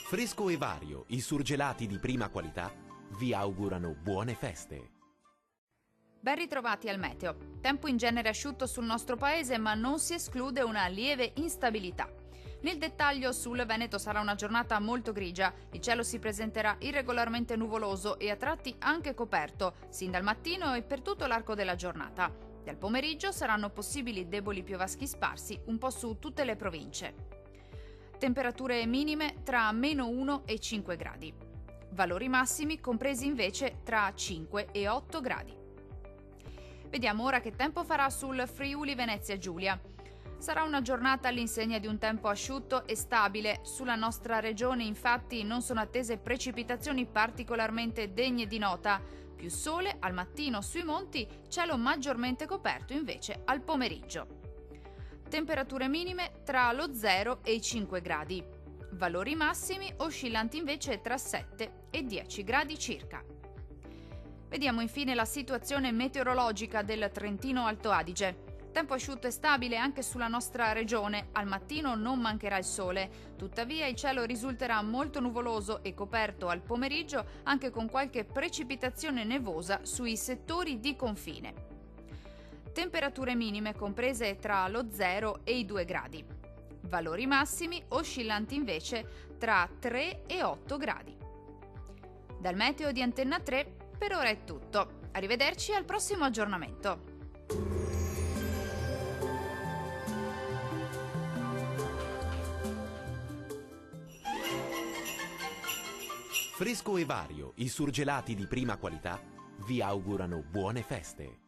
Fresco e vario, i surgelati di prima qualità vi augurano buone feste. Ben ritrovati al meteo. Tempo in genere asciutto sul nostro paese, ma non si esclude una lieve instabilità. Nel dettaglio, sul Veneto sarà una giornata molto grigia. Il cielo si presenterà irregolarmente nuvoloso e a tratti anche coperto, sin dal mattino e per tutto l'arco della giornata. Dal pomeriggio saranno possibili deboli piovaschi sparsi un po' su tutte le province. Temperature minime tra -1 e 5 gradi. Valori massimi compresi invece tra 5 e 8 gradi. Vediamo ora che tempo farà sul Friuli Venezia Giulia. Sarà una giornata all'insegna di un tempo asciutto e stabile. Sulla nostra regione infatti non sono attese precipitazioni particolarmente degne di nota. Più sole al mattino sui monti, cielo maggiormente coperto invece al pomeriggio. Temperature minime tra lo 0 e i 5 gradi. Valori massimi oscillanti invece tra 7 e 10 gradi circa. Vediamo infine la situazione meteorologica del Trentino Alto Adige. Tempo asciutto e stabile anche sulla nostra regione. Al mattino non mancherà il sole. Tuttavia il cielo risulterà molto nuvoloso e coperto al pomeriggio, anche con qualche precipitazione nevosa sui settori di confine. Temperature minime comprese tra lo 0 e i 2 gradi. Valori massimi oscillanti invece tra 3 e 8 gradi. Dal meteo di Antenna 3 per ora è tutto. Arrivederci al prossimo aggiornamento. Fresco e vario, i surgelati di prima qualità vi augurano buone feste.